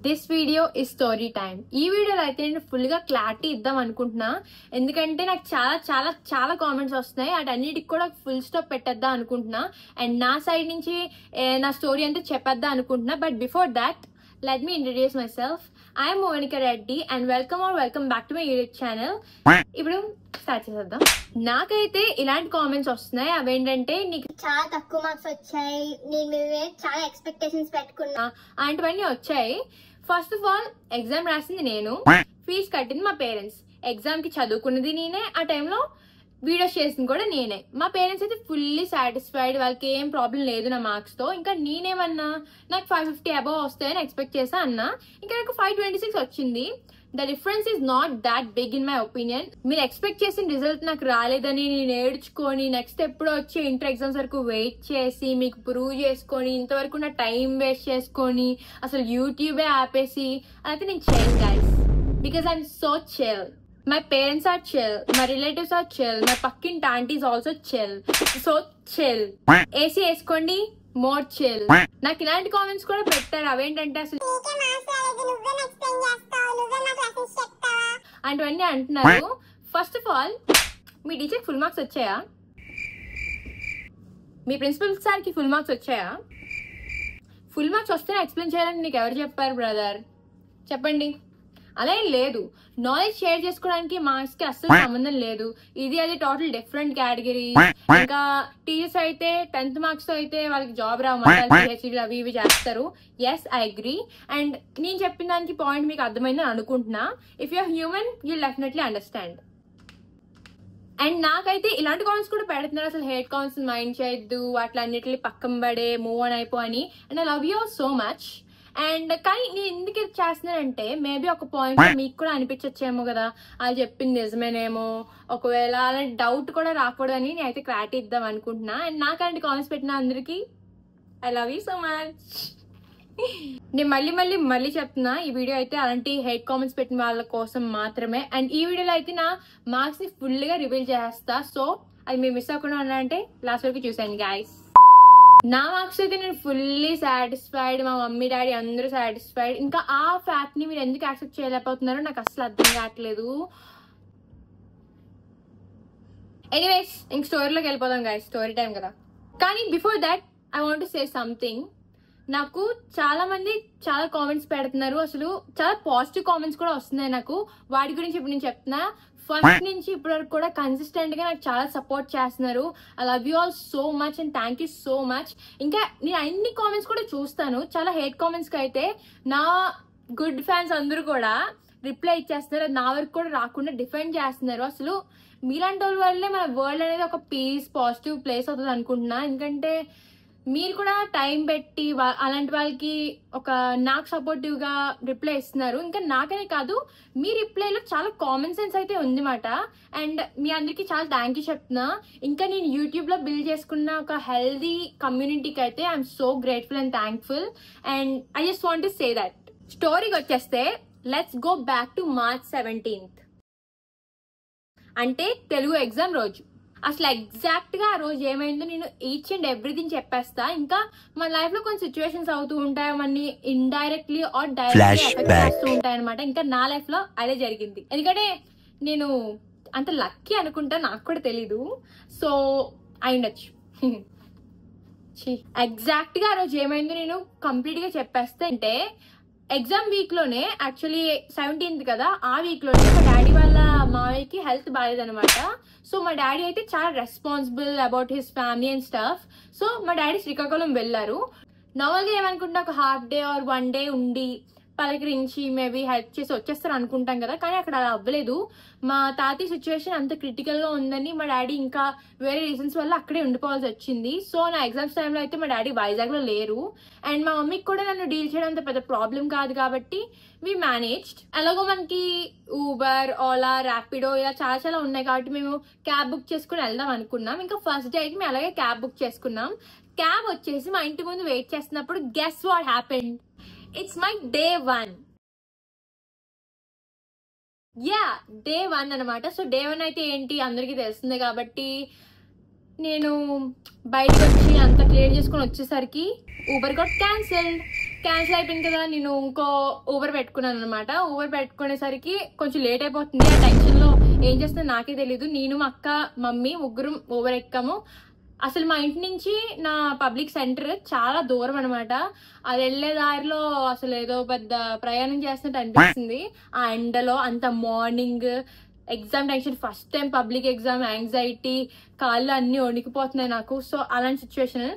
This video is story time. ఈ వీడియోలో అయితే నేను ఫుల్గా క్లారిటీ ఇద్దాం అనుకుంటున్నా, ఎందుకంటే నాకు చాలా చాలా చాలా కామెంట్స్ వస్తున్నాయి. అటన్నిటికి కూడా ఫుల్ స్టాప్ పెట్టేద్దాం అనుకుంటున్నా అండ్ నా సైడ్ నుంచి నా స్టోరీ అంతా చెప్పేద్దాం అనుకుంటున్నా. But before that let me introduce myself. I am Monika Reddy and welcome back to my YouTube channel. ఇప్పుడు స్టార్ట్ చేద్దాం. నాకైతే ఇలాంటి కామెంట్స్ వస్తున్నాయి, అవేంటంటే నీకు చాలా తక్కువ మార్క్స్ వచ్చాయి, నేను చాలా ఎక్స్పెక్టేషన్స్ పెట్టుకున్నా అలాంటివన్నీ వచ్చాయి. ఫస్ట్ ఆఫ్ ఆల్ ఎగ్జామ్ రాసింది నేను, ఫీజు కట్టింది మా పేరెంట్స్, ఎగ్జామ్ కి చదువుకున్నది నేనే, ఆ టైంలో వీడియోస్ చేసింది కూడా నేనే. మా పేరెంట్స్ అయితే ఫుల్లీ సాటిస్ఫైడ్, వాళ్ళకి ఏం ప్రాబ్లం లేదు నా మార్క్స్ తో. ఇంకా నేనేమన్నా నాకు 550 అబవ్ వస్తాయని ఎక్స్పెక్ట్ చేసా అన్నా, ఇంకా నాకు 526 వచ్చింది. The difference is not that big in my opinion. మీరు ఎక్స్పెక్ట్ చేసిన రిజల్ట్ నాకు రాలేదని నేను ఏడ్చుకొని నెక్స్ట్ ఎప్పుడో వచ్చి ఇంటర్ ఎగ్జామ్స్ వరకు వెయిట్ చేసి మీకు ప్రూవ్ చేసుకొని ఇంతవరకు నా టైం వేస్ట్ చేసుకొని అసలు యూట్యూబే ఆపేసి అయితే నేను చేయను guys, because I'm so chill. My parents are chill, my relatives are chill, my పక్కింటి aunty is also chill. So chill. AC వేసుకోండి, more chill. నాకు ఇలాంటి కామెంట్స్ కూడా పెట్టారు, అవేంటంటే అసలు అటువన్నీ అంటున్నారు. ఫస్ట్ ఆఫ్ ఆల్ మీ టీచర్కి ఫుల్ మార్క్స్ వచ్చాయా? మీ ప్రిన్సిపల్ సార్కి ఫుల్ మార్క్స్ వచ్చాయా? ఫుల్ మార్క్స్ వస్తేనే ఎక్స్ప్లెయిన్ చేయాలని నీకు ఎవరు చెప్పారు బ్రదర్? చెప్పండి. అలా ఏం లేదు, నాలెడ్జ్ షేర్ చేసుకోవడానికి మార్క్స్ కి అస్సలు సంబంధం లేదు. ఇది అది టోటల్ డిఫరెంట్ కేటగిరీ. ఇంకా టీచర్స్ అయితే 10th మార్క్స్ తో అయితే వాళ్ళకి జాబ్ రావాలి, పిహెచ్డీలు అవి ఇవి చేస్తారు. Yes, I agree. అండ్ నేను చెప్పిన దానికి పాయింట్ మీకు అర్థమైందని అనుకుంటున్నా. If you're human you definitely understand. And నాకైతే ఇలాంటి కామెంట్స్ కూడా పెడుతున్నారు, అసలు హేట్ కామెంట్స్ మైండ్ చేయొద్దు, అట్లా అన్నిటిని పక్కన పడే మూవ్ ఆన్ అయిపో అని. And I love you so much. And కానీ నేను ఎందుకు చేస్తున్నానంటే మేబీ ఒక పాయింట్ మీకు కూడా అనిపించచ్చేమో కదా, అది చెప్పింది నిజమేనేమో, ఒకవేళ అలాంటి డౌట్ కూడా రాకూడదని నేనైతే క్లారిటీ ఇద్దాం అనుకుంటున్నా. అండ్ నాకు అలాంటి కామెంట్స్ పెట్టిన అందరికీ I love you so much. నేను మళ్ళీ చెప్తున్నా, ఈ వీడియో అయితే అలాంటి హేట్ కామెంట్స్ పెట్టిన వాళ్ళ కోసం మాత్రమే. అండ్ ఈ వీడియోలో అయితే నా మార్క్స్ ని ఫుల్ గా రివీల్ చేస్తా, సో అది మీరు మిస్ అవ్వకుండా ఉన్నారంటే లాస్ట్ వరకు చూసాను గైస్. నా మార్క్స్ అయితే నేను ఫుల్లీ సాటిస్ఫైడ్, మా మమ్మీ డాడీ అందరూ సాటిస్ఫైడ్. ఇంకా ఆ ఫ్యాక్ట్ ని మీరు ఎందుకు యాక్సెప్ట్ చేయలేకపోతున్నారో నాకు అసలు అర్థం కావట్లేదు. ఎనీవేస్ ఇంక స్టోరీలోకి వెళ్ళిపోదాం గైస్, స్టోరీ టైం కదా. కానీ before that I want to say something. నాకు చాలా మంది చాలా కామెంట్స్ పెడుతున్నారు, అసలు చాలా పాజిటివ్ కామెంట్స్ కూడా వస్తున్నాయి నాకు. వాటి గురించి ఇప్పుడు నేను చెప్తున్నా. ఫస్ట్ నుంచి ఇప్పటి వరకు కూడా కన్సిస్టెంట్ గా నాకు చాలా సపోర్ట్ చేస్తున్నారు. I love you all so much and thank you so much. ఇంకా నేను అన్ని కామెంట్స్ కూడా చూస్తాను. చాలా హేట్ కామెంట్స్ కి అయితే నా గుడ్ ఫ్యాన్స్ అందరూ కూడా రిప్లై ఇచ్చేస్తున్నారు, నా వరకు కూడా రాకుండా డిఫెండ్ చేస్తున్నారు. అసలు మీలాంటి వాళ్ళ వల్లే మన వరల్డ్ అనేది ఒక పీస్ పాజిటివ్ ప్లేస్ అవుతుంది అనుకుంటున్నా. ఎందుకంటే మీరు కూడా టైం పెట్టి అలాంటి వాళ్ళకి ఒక నాకు సపోర్టివ్ గా రిప్లై ఇస్తున్నారు. ఇంకా నాకనే కాదు, మీ రిప్లైలో చాలా కామన్ సెన్స్ అయితే ఉంది మాట. అండ్ మీ అందరికి చాలా థ్యాంక్ యూ చెప్తున్నా. ఇంకా నేను యూట్యూబ్ లో బిల్డ్ చేసుకున్న ఒక హెల్దీ కమ్యూనిటీకి అయితే I'm so grateful and thankful. And I just want to say that. స్టోరీకి వచ్చేస్తే let's go back to March 17th, అంటే తెలుగు ఎగ్జామ్ రోజు. అసలు ఎగ్జాక్ట్ గా ఆ రోజు ఏమైందో నేను ఈచ్ అండ్ ఎవ్రీథింగ్ చెప్పేస్తా. ఇంకా మన లైఫ్ లో కొన్ని సిచ్యువేషన్స్ అవుతూ ఉంటాయి, మనని ఇండైరెక్ట్లీ ఆర్ డైరెక్ట్లీ ఎఫెక్ట్ చేస్తూ ఉంటాయి అనమాట. ఇంకా నా లైఫ్ లో అదే జరిగింది. ఎందుకంటే నేను అంత లక్కీ అనుకుంటా, నాకు కూడా తెలీదు, సో అయిండొచ్చు. ఎగ్జాక్ట్ గా ఆ రోజు ఏమైందో నేను కంప్లీట్ గా చెప్పేస్తే, అంటే ఎగ్జామ్ వీక్ లోనే యాక్చువల్లీ 17th కదా, ఆ వీక్ లోనే మా డాడీ వాళ్ళ మావయ్యకి హెల్త్ బాగాలేదనమాట. సో మా డాడీ అయితే చాలా responsible about his family and stuff. So మా డాడీ శ్రీకాకుళం వెళ్ళారు. నార్మల్గా ఏమనుకుంటా ఒక హాఫ్ డే ఆర్ 1 డే ఉండి పలకరించి మేబీ హెల్ప్ చేసి వచ్చేస్తారు అనుకుంటాం కదా, కానీ అక్కడ అలా అవ్వలేదు. మా తాతయ్య సిచ్యువేషన్ అంత క్రిటికల్ గా ఉందని మా డాడీ ఇంకా వేరే రీజన్స్ వల్ల అక్కడే ఉండిపోవాల్సి వచ్చింది. సో నా ఎగ్జామ్స్ టైంలో అయితే మా డాడీ వైజాగ్ లో లేరు. అండ్ మా మమ్మీకి కూడా నన్ను డీల్ చేయడం అంత పెద్ద ప్రాబ్లం కాదు కాబట్టి వి మేనేజ్డ్. అలాగో మనకి ఊబర్, ఓలా, ర్యాపిడో ఇలా చాలా చాలా ఉన్నాయి కాబట్టి మేము క్యాబ్ బుక్ చేసుకుని వెళ్దాం అనుకున్నాం. ఇంకా ఫస్ట్ డే అయితే మేము అలాగే క్యాబ్ బుక్ చేసుకున్నాం. క్యాబ్ వచ్చేసి మా ఇంటి ముందు వెయిట్ చేస్తున్నప్పుడు guess what happened? It's my day 1. day 1 అనమాట. సో day 1 అయితే ఏంటి అందరికీ తెలుస్తుంది కాబట్టి నేను బయటకు వచ్చి అంత క్లియర్ చేసుకుని వచ్చేసరికి ఊబర్ గట్ క్యాన్సిల్ అయిపోయింది కదా, నేను ఇంకో ఊబర్ పెట్టుకున్నాను అనమాట. ఊబర్ పెట్టుకునేసరికి కొంచెం లేట్ అయిపోతుంది. ఆ టెన్షన్ లో ఏం చేస్తుందో నాకే తెలీదు. నేను మా అక్క మమ్మీ ముగ్గురు ఊబర్ ఎక్కాము. అసలు మా ఇంటి నుంచి నా పబ్లిక్ సెంటర్ చాలా దూరం అనమాట. అది వెళ్ళే దారిలో అసలు ఏదో పెద్ద ప్రయాణం చేస్తున్నట్టు అనిపిస్తుంది. ఆ ఎండలో అంత morning exam tension, first time public exam, anxiety, కాళ్ళు అన్ని వణికిపోతున్నాయి నాకు. సో అలాంటి సిచ్యువేషన్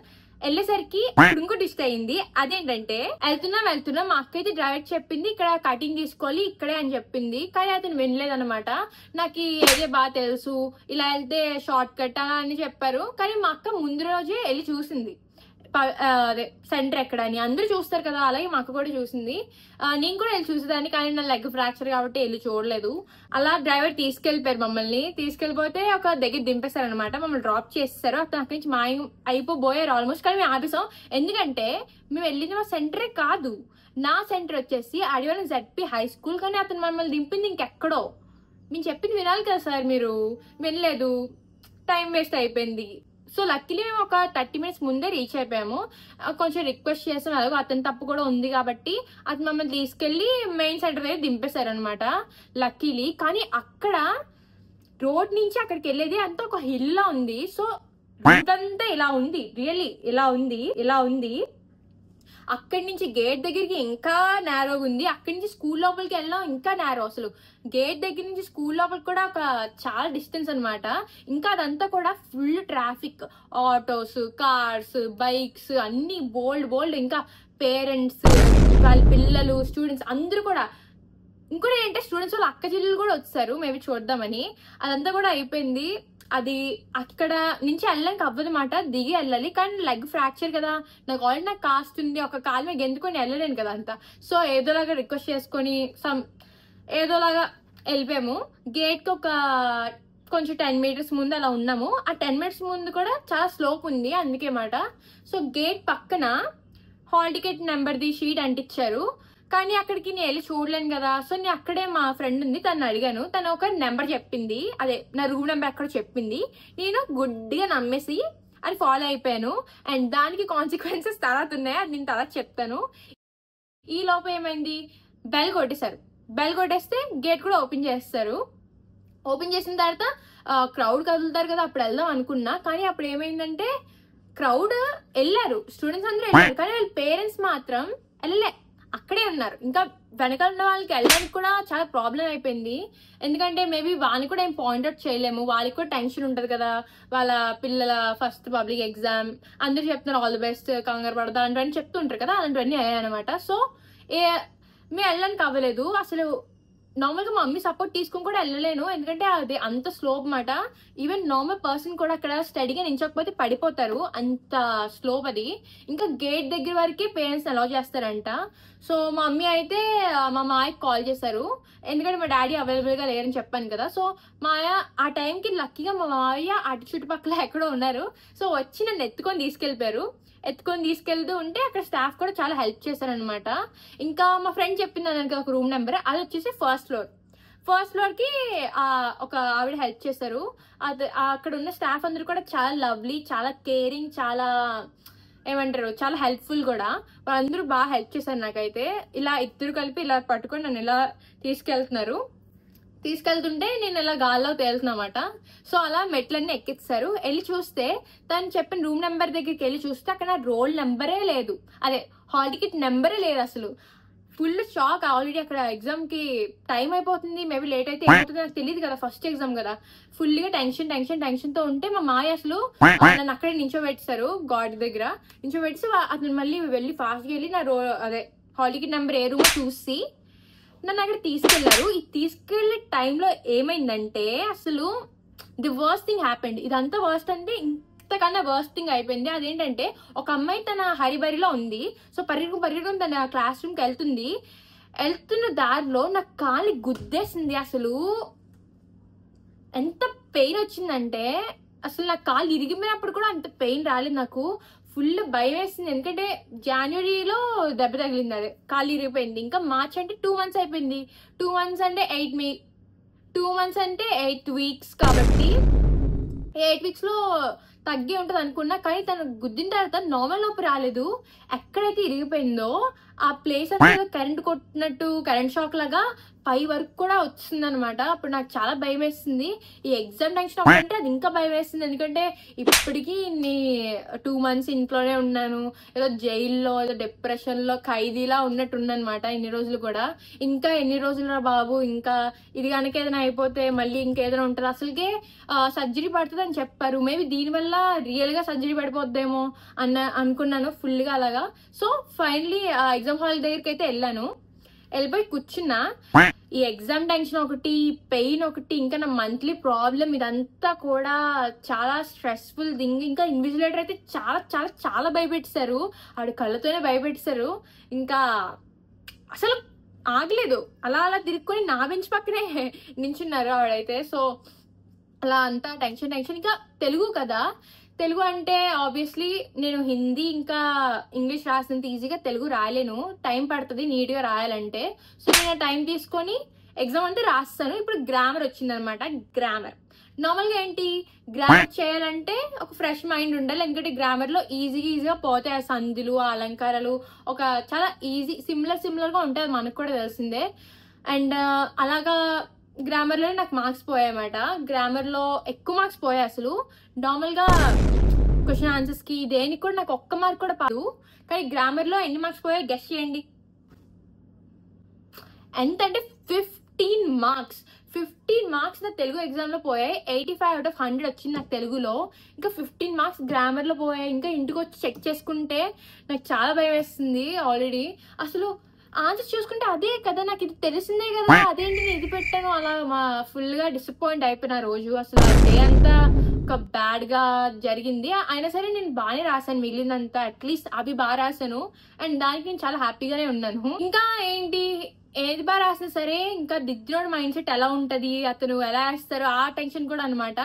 వెళ్ళేసరికి ఇప్పుడు ఇంకో డిస్ట్ అయింది. అదేంటంటే వెళ్తున్నా మా అక్క అయితే డ్రైవర్ చెప్పింది ఇక్కడ కటింగ్ తీసుకోవాలి ఇక్కడే అని చెప్పింది. కానీ అతను వినలేదనమాట. నాకు ఏదే బాగా తెలుసు, ఇలా వెళ్తే షార్ట్ కట్ అని చెప్పారు. కానీ మా అక్క ముందు రోజే వెళ్ళి చూసింది అదే సెంటర్ ఎక్కడ అని. అందరూ చూస్తారు కదా, అలాగే మా అక్క కూడా చూసింది. నేను కూడా వెళ్ళి చూసేదాన్ని, కానీ నా లెగ్ ఫ్రాక్చర్ కాబట్టి వెళ్ళి చూడలేదు. అలా డ్రైవర్ తీసుకెళ్లిపోయారు మమ్మల్ని. తీసుకెళ్ళిపోతే ఒక దగ్గర దింపేశారు అనమాట. మమ్మల్ని డ్రాప్ చేస్తారు. అతను అక్కడి నుంచి మాయం అయిపోబోయారు ఆల్మోస్ట్. కానీ మేము ఆపేసాం. ఎందుకంటే మేము వెళ్ళిన మా సెంటరే కాదు, నా సెంటర్ వచ్చేసి అడివరం జెడ్పీ హై స్కూల్. కానీ అతను మమ్మల్ని దింపింది ఇంకెక్కడో. మేము చెప్పింది వినాలి కదా సార్, మీరు వినలేదు, టైం వేస్ట్ అయిపోయింది. సో లక్కీలీ మేము ఒక 30 minutes ముందే రీచ్ అయిపోయాము. కొంచెం రిక్వెస్ట్ చేసాం, అలాగే అతని తప్పు కూడా ఉంది కాబట్టి అతను మమ్మల్ని తీసుకెళ్లి మెయిన్ సెంటర్ దగ్గర దింపేశారు అనమాట లక్కీలీ. కానీ అక్కడ రోడ్ నుంచి అక్కడికి వెళ్ళేది అంతా ఒక హిల్ ఉంది. సో అంతా ఇలా ఉంది, రియల్లీ ఇలా ఉంది. అక్కడి నుంచి గేట్ దగ్గరికి ఇంకా నేరోగా ఉంది. అక్కడి నుంచి స్కూల్ లోపలికి వెళ్ళాం, ఇంకా నేరో. అసలు గేట్ దగ్గర నుంచి స్కూల్ లోపలికి కూడా ఒక చాలా డిస్టెన్స్ అనమాట. ఇంకా అదంతా కూడా full traffic, autos, cars, bikes అన్ని బోల్డ్. ఇంకా పేరెంట్స్, వాళ్ళ పిల్లలు, స్టూడెంట్స్ అందరూ కూడా. ఇంకోటి ఏంటంటే స్టూడెంట్స్ వాళ్ళ అక్క చెల్లెలు కూడా వచ్చారు మేబీ చూద్దామని. అదంతా కూడా అయిపోయింది. అది అక్కడ నుంచి వెళ్ళడానికి అవ్వదన్నమాట, దిగి వెళ్ళాలి. కానీ లెగ్ ఫ్రాక్చర్ కదా, నాకు ఆల్రెడీ నాకు కాస్ట్ ఉంది, ఒక కాలు మీద గెంతుకొని వెళ్ళలేను కదా అంతా. సో ఏదోలాగా రిక్వెస్ట్ చేసుకొని ఏదోలాగా వెళ్ళిపోయాము. గేట్కి ఒక కొంచెం 10 meters ముందు అలా ఉన్నాము. ఆ 10 minutes ముందు కూడా చాలా స్లోప్ ఉంది అందుకే మాట. సో గేట్ పక్కన హాల్ టికెట్ నెంబర్ది షీట్ అంటించారు. కానీ అక్కడికి నేను వెళ్ళి చూడలేను కదా. సో నేను అక్కడే మా ఫ్రెండ్ ఉంది, తను అడిగాను. తను ఒక నెంబర్ చెప్పింది, అదే నా రూమ్ నెంబర్ ఎక్కడ చెప్పింది. నేను గుడ్డిగా నమ్మేసి అది ఫాలో అయిపోయాను. అండ్ దానికి కాన్సిక్వెన్సెస్ తర్వాత ఉన్నాయి, అది నేను తర్వాత చెప్తాను. ఈ లోపు ఏమైంది, బెల్ కొట్టేశారు. బెల్ కొట్టేస్తే గేట్ కూడా ఓపెన్ చేస్తారు. ఓపెన్ చేసిన తర్వాత క్రౌడ్ కదులుతారు కదా, అప్పుడు వెళ్దాం అనుకున్నా. కానీ అప్పుడు ఏమైందంటే క్రౌడ్ వెళ్ళారు, స్టూడెంట్స్ అందరూ వెళ్ళారు. కానీ వాళ్ళ పేరెంట్స్ మాత్రం వెళ్ళలే, అక్కడే ఉన్నారు. ఇంకా వెనకాల ఉన్న వాళ్ళకి వెళ్ళడానికి కూడా చాలా ప్రాబ్లం అయిపోయింది. ఎందుకంటే మేబీ వాళ్ళని కూడా ఏం పాయింట్అవుట్ చేయలేము, వాళ్ళకి కూడా టెన్షన్ ఉంటుంది కదా. వాళ్ళ పిల్లల ఫస్ట్ పబ్లిక్ ఎగ్జామ్, అందరూ చెప్తున్నారు ఆల్ ది బెస్ట్, కంగారు పడదా అని చెప్తుంటారు కదా, అలాంటివన్నీ అయ్యాయన్నమాట. సో మేము వెళ్ళడానికి అవ్వలేదు. అసలు నార్మల్గా మా మమ్మీ సపోర్ట్ తీసుకుని కూడా వెళ్ళలేను, ఎందుకంటే అది అంత స్లోప్ మాట. ఈవెన్ నార్మల్ పర్సన్ కూడా అక్కడ స్టడీగా నించకపోతే పడిపోతారు, అంత స్లోప్ అది. ఇంకా గేట్ దగ్గర వరకే పేరెంట్స్ అలౌ చేస్తారంట. సో మా మమ్మీ అయితే మా మాయకి కాల్ చేశారు, ఎందుకంటే మా డాడీ అవైలబుల్గా లేరని చెప్పాను కదా. సో మాయ ఆ టైంకి లక్కీగా మా మాయ అటు చుట్టుపక్కల ఎక్కడో ఉన్నారు. సో వచ్చి నన్ను ఎత్తుకొని తీసుకెళ్తూ ఉంటే అక్కడ స్టాఫ్ కూడా చాలా హెల్ప్ చేశారనమాట. ఇంకా మా ఫ్రెండ్ చెప్పింది దానికి ఒక రూమ్ నెంబర్, అది వచ్చేసి ఫస్ట్ ఫ్లోర్కి ఒక ఆవిడ హెల్ప్ చేశారు. అది అక్కడ ఉన్న స్టాఫ్ అందరూ కూడా చాలా లవ్లీ, చాలా కేరింగ్, చాలా ఏమంటారు, చాలా హెల్ప్ఫుల్ కూడా. వాళ్ళందరూ బాగా హెల్ప్ చేశారు నాకైతే. ఇలా ఇద్దరు కలిపి ఇలా పట్టుకొని నన్ను ఇలా తీసుకెళ్తుంటే నేను ఇలా గాల్లో తేలుతున్నమాట. సో అలా మెట్లన్నీ ఎక్కిస్తారు. వెళ్ళి చూస్తే తను చెప్పిన రూమ్ నెంబర్ దగ్గరికి వెళ్ళి చూస్తే అక్కడ రోల్ నెంబరే లేదు, అదే హాల్ టికెట్ నెంబరే లేదు. అసలు ఫుల్ షాక్. ఆల్రెడీ అక్కడ ఎగ్జామ్ కి టైం అయిపోతుంది, మేబీ లేట్ అయితే ఏమవుతుంది నాకు తెలియదు కదా, ఫస్ట్ ఎగ్జామ్ కదా. ఫుల్ గా టెన్షన్ తో ఉంటే మా మాయ అసలు నన్ను అక్కడే నించోబెట్టారు, గాడ్ దగ్గర నించోబెట్టి అతను మళ్ళీ వెళ్ళి ఫాస్ట్గా వెళ్ళి నా అదే హాల్ టికెట్ నెంబర్ ఏ రూమ్ చూసి నన్ను అక్కడ తీసుకెళ్లారు. ఈ తీసుకెళ్లే టైంలో ఏమైందంటే అసలు ది వర్స్ట్ థింగ్ హ్యాపెండ్. ఇదంతా వర్స్ట్ అంటే ఇంతకన్నా వర్స్ట్ థింగ్ అయిపోయింది. అదేంటంటే ఒక అమ్మాయి తన హరిబరిలో ఉంది. సో పరిగెడుకుని తన క్లాస్ రూమ్కి వెళ్తున్న దారిలో నా కాలి గుద్దేసింది. అసలు ఎంత పెయిన్ వచ్చిందంటే అసలు నా కాలు ఇరిగిపోయినప్పుడు కూడా అంత పెయిన్ రాలేదు నాకు. ఫుల్ భయం వేసింది, ఎందుకంటే జనవరిలో దెబ్బ తగిలింది, అదే కాలు ఇరిగిపోయింది. ఇంకా మార్చ్ అంటే 2 months అయిపోయింది. 2 months అంటే 2 months అంటే 8 weeks కాబట్టి 8 weeks లో తగ్గి ఉంటుంది అనుకున్నా. కానీ తను గుద్దిన తర్వాత నార్మల్ నొప్పి రాలేదు. ఎక్కడైతే ఇరిగిపోయిందో ఆ ప్లేస్ అంతా కరెంట్ కొట్టినట్టు, కరెంట్ షాక్ లాగా పై వరకు కూడా వచ్చింది అనమాట. అప్పుడు నాకు చాలా భయం వేస్తుంది. ఈ ఎగ్జామ్ టెన్షన్ అప్పుడంటే అది ఇంకా భయం వేస్తుంది. ఎందుకంటే ఇప్పటికీ 2 months ఇంట్లోనే ఉన్నాను. ఏదో జైల్లో, ఏదో డిప్రెషన్లో ఖైదీలా ఉన్నట్టున్నమాట ఇన్ని రోజులు కూడా. ఇంకా ఎన్ని రోజులు రా బాబు, ఇంకా ఇది కనుక ఏదైనా అయిపోతే మళ్ళీ ఇంకేదైనా ఉంటుంది. అసలుకే సర్జరీ పడుతుంది అని చెప్పారు. మేబీ దీనివల్ల రియల్గా సర్జరీ పడిపోద్దేమో అనుకున్నాను ఫుల్గా అలాగా. సో ఫైనలీ ఎగ్జామ్ హాల్ దగ్గరికి అయితే వెళ్ళిపోయి కూర్చున్నా. ఈ ఎగ్జామ్ టెన్షన్ ఒకటి, పెయిన్ ఒకటి, ఇంకా నా మంత్లీ ప్రాబ్లం, ఇదంతా కూడా చాలా స్ట్రెస్ఫుల్ థింగ్. ఇంకా ఇన్విజిలేటర్ అయితే చాలా చాలా చాలా భయపెట్టారు. ఆడు కళ్ళతోనే భయపెట్టారు. ఇంకా అసలు ఆగలేదు, అలా అలా తిరుక్కొని నా బెంచ్ పక్కనే నించున్నారు ఆవిడైతే. సో అలా అంతా టెన్షన్. ఇంకా తెలుగు కదా, తెలుగు అంటే ఆబ్వియస్లీ నేను హిందీ ఇంకా ఇంగ్లీష్ రాసినంత ఈజీగా తెలుగు రాయలేను. టైం పడుతుంది నీట్గా రాయాలంటే. సో నేను టైం తీసుకొని ఎగ్జామ్ అంతా రాస్తాను. ఇప్పుడు గ్రామర్ వచ్చిందనమాట. గ్రామర్ నార్మల్గా ఏంటి, గ్రామర్ చేయాలంటే ఒక ఫ్రెష్ మైండ్ ఉండాలి. ఎందుకంటే గ్రామర్లో ఈజీగా పోతాయి ఆ సందులు, ఆ అలంకారాలు. ఒక చాలా ఈజీ సిమిలర్గా ఉంటుంది, మనకు కూడా తెలిసిందే. అండ్ అలాగా గ్రామర్లో నాకు మార్క్స్ పోయాయన్నమాట. గ్రామర్లో ఎక్కువ మార్క్స్ పోయాయి. అసలు నార్మల్గా క్వశ్చన్ ఆన్సర్స్కి దేనికి కూడా నాకు 1 మార్క్ కూడా పాదు. కానీ గ్రామర్లో ఎన్ని మార్క్స్ పోయాయి గెస్ చేయండి. ఎంత అంటే 15 మార్క్స్. 15 మార్క్స్ నా తెలుగు ఎగ్జామ్లో పోయాయి. 85 out of 100 వచ్చింది నాకు తెలుగులో. ఇంకా 15 మార్క్స్ గ్రామర్లో పోయాయి. ఇంకా ఇంటికి వచ్చి చెక్ చేసుకుంటే నాకు చాలా భయం వేస్తుంది ఆల్రెడీ. అసలు ఆన్సర్స్ చూసుకుంటే అదే కదా, నాకు ఇది తెలిసిందే కదా, అదేంటి నేను ఇది పెట్టాను, అలా ఫుల్గా డిసప్పాయింట్ అయిపోయిన రోజు. అసలు డే అంతా ఒక బ్యాడ్గా జరిగింది. అయినా సరే నేను బాగానే రాశాను, మిగిలిందంతా అట్లీస్ట్ అవి బాగా రాశాను. అండ్ దానికి నేను చాలా హ్యాపీగానే ఉన్నాను. ఇంకా ఏంటి, ఏది బాగా రాసినా సరే ఇంకా దిద్దినోడు మైండ్ సెట్ ఎలా ఉంటుంది, అతను ఎలా వేస్తారో ఆ టెన్షన్ కూడా అనమాట.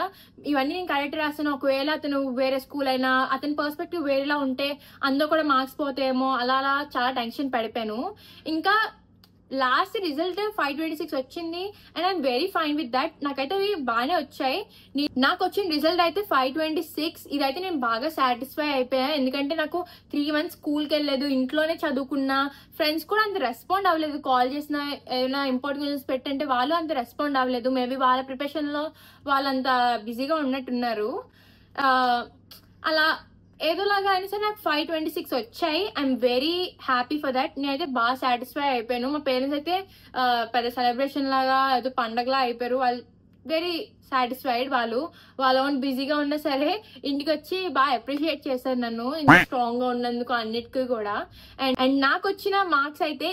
ఇవన్నీ నేను కరెక్ట్ రాస్తాను. ఒకవేళ అతను వేరే స్కూల్ అయినా అతని పర్స్పెక్టివ్ వేరేలా ఉంటే అందులో కూడా మార్క్స్ పోతాయేమో, అలా చాలా టెన్షన్ పడిపోయాను. ఇంకా లాస్ట్ రిజల్ట్ 526 వచ్చింది. And I'm very fine with that. నాకైతే అవి బాగానే వచ్చాయి. నాకు వచ్చిన రిజల్ట్ అయితే 526. ఇదైతే నేను బాగా సాటిస్ఫై అయిపోయాను. ఎందుకంటే నాకు 3 months స్కూల్కి వెళ్ళలేదు, ఇంట్లోనే చదువుకున్నా. ఫ్రెండ్స్ కూడా అంత రెస్పాండ్ అవ్వలేదు. కాల్ చేసిన ఏమైనా ఇంపార్టెంట్ న్యూస్ పెట్టంటే వాళ్ళు అంత రెస్పాండ్ అవ్వలేదు. మేబీ వాళ్ళ ప్రిపరేషన్లో వాళ్ళంత బిజీగా ఉన్నట్టున్నారు. అలా ఏదోలాగా అయినా సరే నాకు 526 వచ్చాయి. I'm very happy for that. నేనైతే బాగా సాటిస్ఫై అయిపోయాను. మా పేరెంట్స్ అయితే పెద్ద సెలబ్రేషన్ లాగా ఏదో పండగలా అయిపోయారు. వాళ్ళు వెరీ సాటిస్ఫైడ్. వాళ్ళ ఓన్ బిజీగా ఉన్నా సరే ఇంటికి వచ్చి బాగా అప్రిషియేట్ చేశారు నన్ను, ఇంకా స్ట్రాంగ్గా ఉన్నందుకు అన్నిటికీ కూడా. అండ్ నాకు వచ్చిన మార్క్స్ అయితే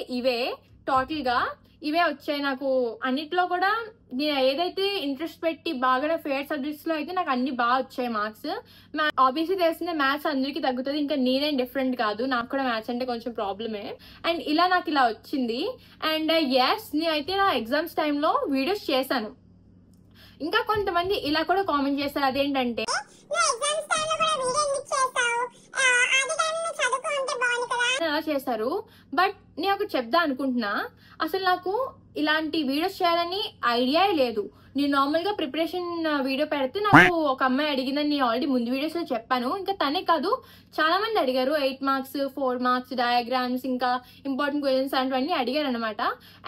టోటల్గా ఇవే వచ్చాయి నాకు. అన్నిట్లో కూడా నేను ఏదైతే ఇంట్రెస్ట్ పెట్టి బాగా నా ఫేవరెట్ సబ్జెక్ట్స్లో అయితే నాకు అన్ని బాగా వచ్చాయి మార్క్స్. ఆబ్వియస్లీ తెలిసిందే మ్యాథ్స్ అందరికీ తగ్గుతుంది, ఇంకా నేనేం డిఫరెంట్ కాదు, నాకు కూడా మ్యాథ్స్ అంటే కొంచెం ప్రాబ్లమే. అండ్ నాకు ఇలా వచ్చింది. అండ్ నేనైతే నా ఎగ్జామ్స్ టైంలో వీడియోస్ చేశాను. ఇంకా కొంతమంది ఇలా కూడా కామెంట్ చేస్తారు, అదేంటంటే అలా చేశారు. బట్ నేను ఒకటి చెప్దా అనుకుంటున్నా, అసలు నాకు ఇలాంటి వీడియోస్ చేయాలని ఐడియా లేదు. నేను నార్మల్గా ప్రిపరేషన్ వీడియో పెడితే నాకు ఒక అమ్మాయి అడిగిందని నేను ఆల్రెడీ ముందు వీడియోస్లో చెప్పాను. ఇంకా తనే కాదు చాలా మంది అడిగారు. 8 marks 4 marks డయాగ్రామ్స్, ఇంకా ఇంపార్టెంట్ క్వశ్చన్స్ అటువంటివన్నీ అడిగారు అనమాట.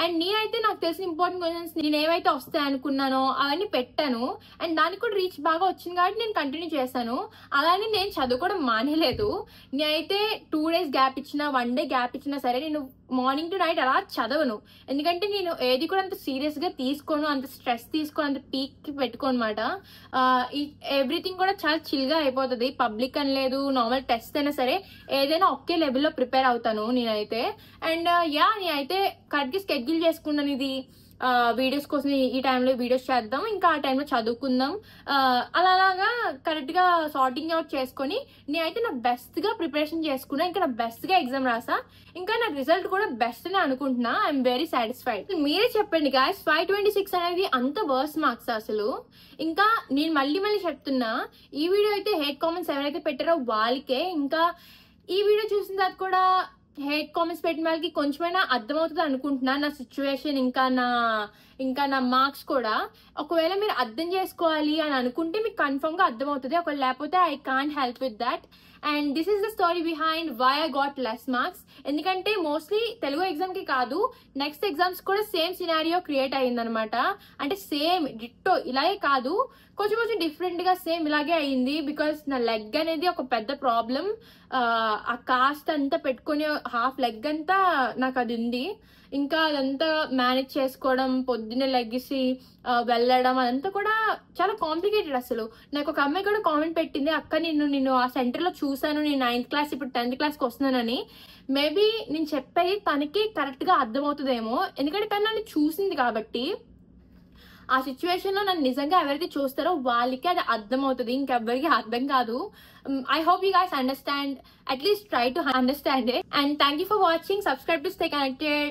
అండ్ నేనైతే నాకు తెలిసిన ఇంపార్టెంట్ క్వశ్చన్స్ నేను ఏవైతే వస్తాయి అనుకున్నానో అవన్నీ పెట్టాను. అండ్ దానికి కూడా రీచ్ బాగా వచ్చింది కాబట్టి నేను కంటిన్యూ చేశాను. అలానే నేను చదువుకోవడం మానేలేదు. నేనైతే 2 days గ్యాప్ ఇచ్చినా, 1 day గ్యాప్ ఇచ్చినా సరే నేను మార్నింగ్ టు నైట్ అలా చదవను. ఎందుకంటే నేను ఏది కూడా అంత సీరియస్గా తీసుకోను, అంత స్ట్రెస్ తీసుకోను, అంత పీక్ పెట్టుకోను అనమాట. ఎవ్రీథింగ్ కూడా చాలా చిల్గా అయిపోతుంది. పబ్లిక్ అని లేదు, నార్మల్ టెస్ట్ అయినా సరే ఏదైనా ఒకే లెవెల్లో ప్రిపేర్ అవుతాను నేనైతే. అండ్ నేనైతే కరెక్ట్గా స్కెడ్యూల్ చేసుకున్నాను. ఇది వీడియోస్ కోసం ఈ టైంలో వీడియోస్ చేద్దాం, ఇంకా ఆ టైంలో చదువుకుందాం, అలాగా కరెక్ట్గా సార్టింగ్ అవుట్ చేసుకొని నేనైతే నా బెస్ట్గా ప్రిపరేషన్ చేసుకున్నా. ఇంకా నా బెస్ట్గా ఎగ్జామ్ రాసా. ఇంకా నా రిజల్ట్ కూడా బెస్ట్ అని అనుకుంటున్నా. I'm very satisfied. మీరే చెప్పండి గాయ్స్, 526 అనేది అంత వర్స్ట్ మార్క్స్ అసలు? ఇంకా నేను మళ్ళీ చెప్తున్నా, ఈ వీడియో అయితే హేట్ కామెంట్స్ ఎవరైతే పెట్టారో వాళ్ళకే. ఇంకా ఈ వీడియో చూసిన తర్వాత కూడా హేట్ కామెంట్స్ పెట్టిన వాళ్ళకి కొంచెమైనా అర్థమవుతుంది అనుకుంటున్నా నా సిచ్యువేషన్, ఇంకా నా మార్క్స్ కూడా. ఒకవేళ మీరు అర్థం చేసుకోవాలి అని అనుకుంటే మీకు కన్ఫర్మ్గా అర్థమవుతుంది. ఒకవేళ లేకపోతే I can't help with that. And this is the story behind why I got less marks. ఎందుకంటే మోస్ట్లీ తెలుగు ఎగ్జామ్ కి కాదు, నెక్స్ట్ ఎగ్జామ్స్ కూడా సేమ్ సినారియో క్రియేట్ అయ్యిందనమాట. అంటే సేమ్ డిట్టో ఇలాగే కాదు, కొంచెం కొంచెం డిఫరెంట్ గా సేమ్ ఇలాగే అయ్యింది. బికాస్ నా లెగ్ అనేది ఒక పెద్ద ప్రాబ్లం. ఆ కాస్ట్ అంతా పెట్టుకుని హాఫ్ లెగ్ అంతా నాకు అది ఉంది. ఇంకా అదంతా మేనేజ్ చేసుకోవడం, పొద్దున్నే లెగ్గిసి వెళ్ళడం, అదంతా కూడా చాలా కాంప్లికేటెడ్. అసలు నాకు ఒక అమ్మాయి కూడా కామెంట్ పెట్టింది, అక్క నిన్ను ఆ సెంటర్ లో చూసాను, నేను 9th క్లాస్ ఇప్పుడు 10th క్లాస్కి వస్తున్నానని. మేబీ నేను చెప్పేది తనకి కరెక్ట్ గా అర్థమవుతుందేమో, ఎందుకంటే తను నన్ను చూసింది కాబట్టి. ఆ సిచ్యువేషన్ లో నన్ను నిజంగా ఎవరైతే చూస్తారో వాళ్ళకి అది అర్థమవుతుంది, ఇంకెవ్వరికి అర్థం కాదు. I hope you guys understand, at least try to understand it. And thank you for watching. Subscribe to stay connected.